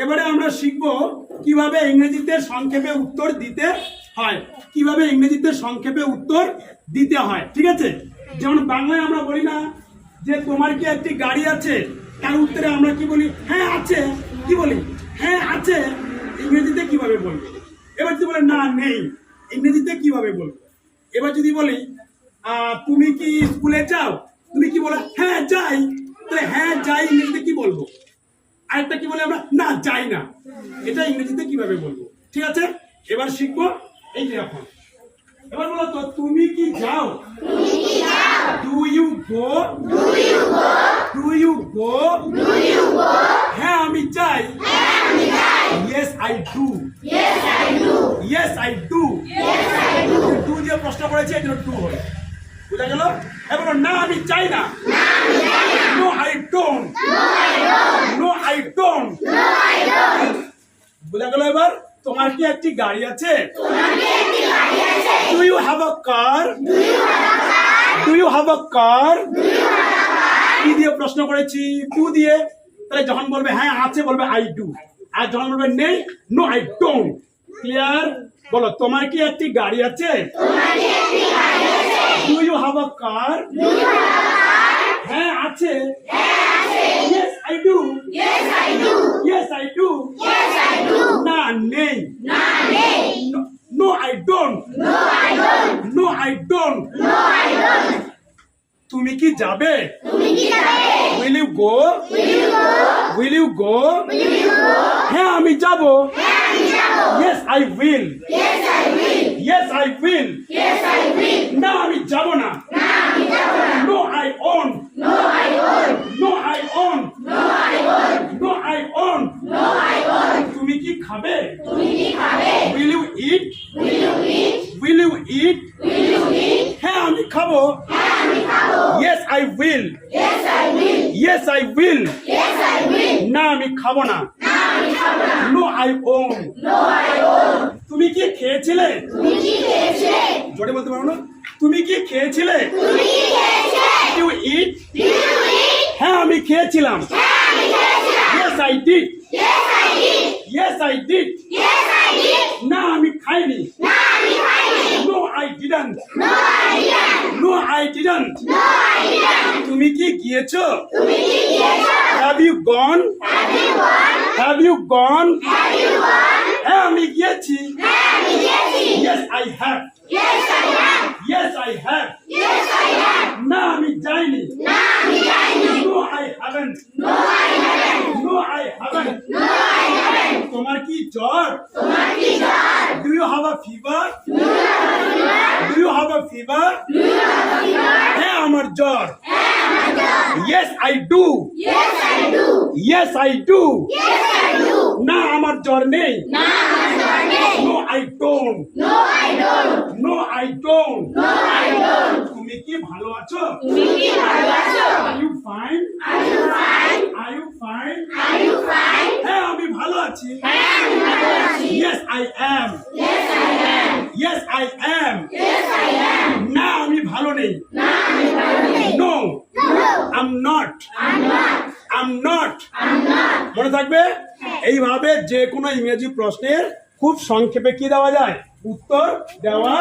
এবারে আমরা শিখব কিভাবে ইংরেজিতে সংক্ষেপে উত্তর দিতে হয়। কিভাবে ইংরেজিতে সংক্ষেপে উত্তর দিতে হয়, ঠিক আছে? যেমন বাংলায় আমরা বলি না যে তোমার কি একটি গাড়ি আছে, তার উত্তরে আমরা কি বলি? হ্যাঁ আছে। কি বলি? হ্যাঁ আছে। ইংরেজিতে কিভাবে বলবো? এবার যদি বলে না নেই, ইংরেজিতে কিভাবে বলবো? এবার যদি বলি তুমি কি স্কুলে যাও, তুমি কি বলো? হ্যাঁ যাই। তাহলে হ্যাঁ যাই ইংরেজিতে কি বলবো? আরেকটা কি বলে আমরা? না যাই না। এটা ইংরেজিতে কিভাবে বলবো? ঠিক আছে, এবার শিখবো এই যে এখন। এবার বলো তো, তুমি কি যাও? Do you go? হ্যাঁ আমি যাই। Yes I do. Yes I do. Do দিয়ে প্রশ্ন করেছে, এই জন্য ডু হলো। বুঝা গেল? এবার না আমি চাই না। No I don't. No I don't. বুঝা গেল? এবার তোমার কি একটি গাড়ি আছে? Do you have a car? Do you have a car? কি দিয়ে প্রশ্ন করেছি? ডু দিয়ে। তাহলে যখন বলবে হ্যাঁ আছে, বলবে আই ডু। আর যখন বলবে নেই, নো আই ডোন্ট। ক্লিয়ার? বলো, তোমার কি একটি গাড়ি আছে? Do you have a car? হ্যাঁ আছে। Yes I do. Yes I do. না নেই। No I don't. No I don't. তুমি কি যাবে? Will you go? Will you go? হ্যাঁ আমি যাব। Yes I will. Yes I will. না আমি যাব না। No I won't. No I won't. No I won't. তুমি কি খাবে? Will you eat? Will you eat? হ্যাঁ আমি খাবো। Yes I will. Yes I will. না আমি খাবো না। No I won't. তুমি কি খেয়েছিলে? জোরে বলতে পারো না? তুমি কি খেয়েছিলে? You eat? হ্যাঁ আমি খেয়েছিলাম। Yes I did. Yes I did. না আমি খাইনি। No I didn't. No I didn't. তুমি কি গিয়েছো? Have you gone? Have you gone? হ্যাঁ আমি গিয়েছি। Yes I have. Yes I have. না আমি যাইনি। No I haven't. No I haven't. তোমার কি জ্বর? Do you have a fever? Do you have a fever? হ্যাঁ আমার জ্বর। Yes I do. Yes I do. না আমার জ্বর নেই। No I don't. No I don't. তুমি কি ভালো আছো? Are you fine? Are you fine? হ্যাঁ আমি ভালো আছি। Yes I am. Yes I am. না আমি ভালো নেই। No I am not. I am not. মনে থাকবে? এইভাবে যে কোনো ইংরেজি প্রশ্নের খুব সংক্ষেপে কি দেওয়া যায়? উত্তর দেওয়া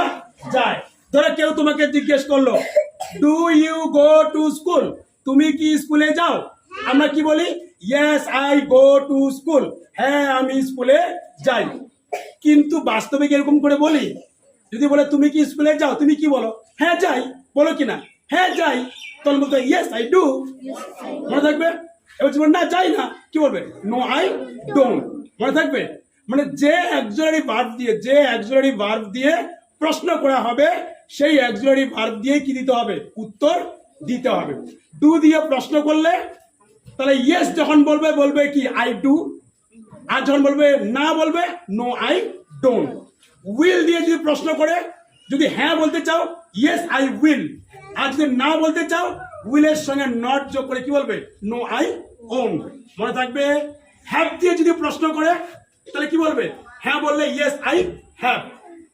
যায়। ধরো কেউ তোমাকে জিজ্ঞেস করলো, do you go to school? তুমি কি স্কুলে যাও? আমরা কি বলি? Yes I go to school. হ্যাঁ আমি স্কুলে যাই। কিন্তু বাস্তবে কি এরকম করে বলি? যদি বলে তুমি কি স্কুলে যাও, তুমি কি বলো? হ্যাঁ যাই। বলো কিনা? হ্যাঁ যাই। তখন বলতে ইয়েস আই ডু। মনে থাকবে? এবার বলবে না যাই না, কি বলবে? No I don't. মনে থাকবে? মানে যে অক্সিলারি ভার্ব দিয়ে প্রশ্ন করা হবে, সেই অক্সিলারি ভার্ব দিয়ে কি দিতে হবে? উত্তর দিতে হবে। ডু দিয়ে প্রশ্ন করলে তাহলে ইয়েস যখন বলবে, বলবে কি? I do. আর যখন বলবে না, বলবে নো আই ডোন্ট। উইল দিয়ে যদি প্রশ্ন করে, যদি হ্যাঁ বলতে চাও, ইয়েস আই উইল। আর যদি না বলতে চাও, উইলের সঙ্গে নট যোগ করে কি বলবে? No I won't. মনে থাকবে? হ্যাভ দিয়ে যদি প্রশ্ন করে, তাহলে কি বলবে? হ্যাঁ বললে ইয়েস আই হ্যাভ।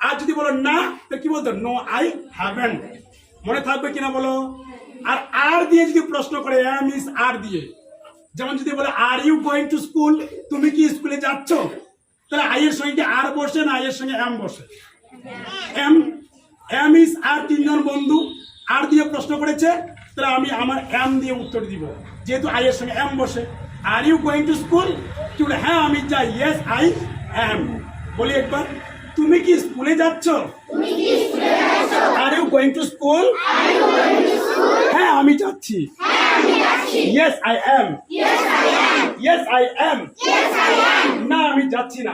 আর যদি বলো না, তো কি বলতো? No I haven't. মনে থাকবে কিনা বলো? আর দিয়ে যদি প্রশ্ন করে, আর দিয়ে, যেমন যদি বলে are you going to school, তুমি কি স্কুলে যাচ্ছ, তাহলে আই এর সঙ্গে আর বসে না আই এর সঙ্গে এম বসে? এম এম ইজ আর, তিনজন বন্ধু আর দিয়ে প্রশ্ন করেছে, তাহলে আমি আমার এম দিয়ে উত্তর দিব, যেহেতু আই এর সঙ্গে এম বসে। Are you going to school, কি বলে হ্যাঁ আমি যাই, ইয়েস আই এম। বলি একবার, তুমি কি স্কুলে যাচ্ছ? Are you going to school, হ্যাঁ আমি যাচ্ছি, yes I am, yes I am, না আমি যাচ্ছি না,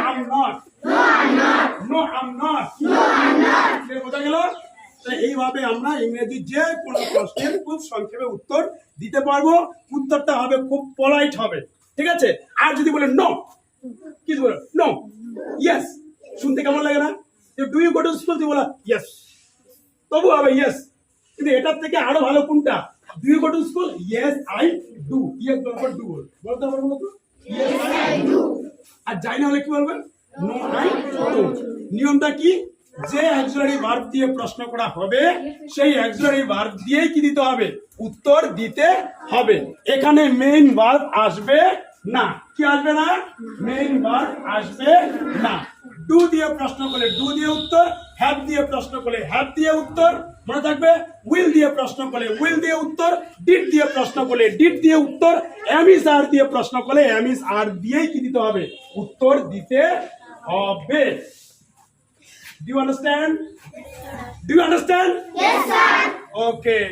I am not, no I am not. বোঝা গেল? এইভাবে আমরা ইংরেজি যে কোনো প্রশ্নের খুব সংক্ষেপে উত্তর দিতে পারবো। উত্তরটা হবে খুব পলাইট হবে, ঠিক আছে? আর যদি বলে নো, কি বলে নো, ইয়েস, শুনতে কেমন লাগে না? Do you go to school, তুই বলা ইয়েস, তবু হবে ইয়েস। কিন্তু এটার থেকে আরো ভালো কোনটা? Do you go to school, yes I do, yes বলবো ডু বলতে পারবো তো, ইয়েস আই ডু। আর যাই না হলে কি বলবেন? No I don't. নিয়মটা কি? যে অক্সিলারি ভার্ব দিয়ে প্রশ্ন করা হবে সেই অক্সিলারি ভার্ব দিয়েই কি দিতে হবে? উত্তর দিতে হবে। এখানে মেইন ভার্ব আসবে না। কি আসবে না? মেইন ভার্ব আসবে না। ডু দিয়ে প্রশ্ন করলে ডু দিয়ে উত্তর, হ্যাভ দিয়ে প্রশ্ন করলে হ্যাভ দিয়ে উত্তর, মনে থাকবে। উইল দিয়ে প্রশ্ন করলে উইল দিয়ে উত্তর, ডিড দিয়ে প্রশ্ন করলে ডিড দিয়ে উত্তর, এম ইজ আর দিয়ে প্রশ্ন করলে এম ইজ আর দিয়েই কি দিতে হবে? উত্তর দিতে হবে। Do you understand? Do you understand? Yes, sir. Okay.